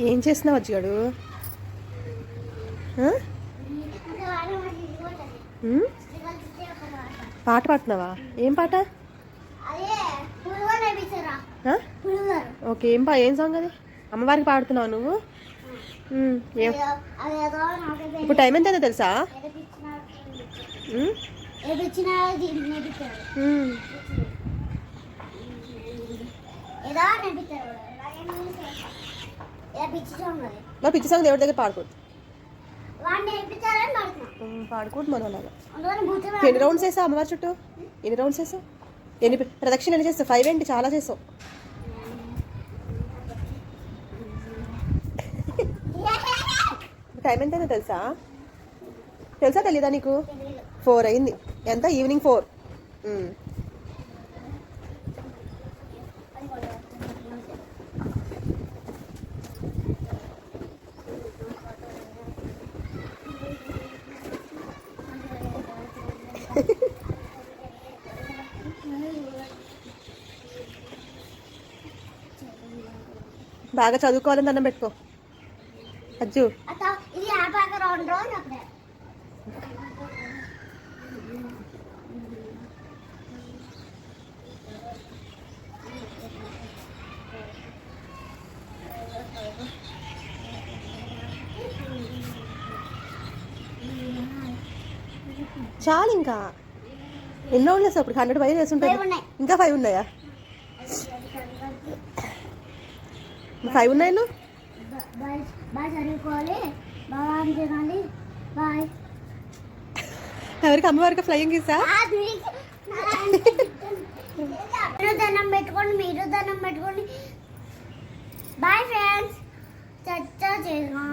ఏం చేస్తున్నావు అజ్జిగాడు? పాట పాడుతున్నావా? ఏం పాట? ఓకే, ఏం సాంగ్ అది? అమ్మవారికి పాడుతున్నావు నువ్వు? ఇప్పుడు టైం ఎంతైందో తెలుసా? మా పిచ్చి సాంగ్ దేవుడి దగ్గర పాడుకోవద్దు. పాడుకోవద్దు మనం అలాగా. ఎన్ని రౌండ్స్ వేసావు అమ్మవారి చుట్టూ? ఎన్ని రౌండ్స్ వేసావు? ఎన్ని ప్రదక్షిణ ఎన్ని చేస్తావు? 5 ఏంటి? చాలా చేసావు. టైం ఎంతైందో తెలుసా? తెలీదా నీకు? 4 అయింది. ఎంత? ఈవినింగ్ 4. బాగా చదువుకోవాలని దండం పెట్టుకో అజ్జు. చాలు. ఇంకా ఎన్నో ఉండలేదు అప్పుడు? 100 5 వేసి ఉంటాయి. ఇంకా 5 ఉన్నాయా? 5 ఉన్నాయి. ఎవరికి? అమ్మవారికి ఫ్లయింగ్ ఇస్తా. మీరు దండం పెట్టుకోండి. Bye friends. చచ్చా చేసా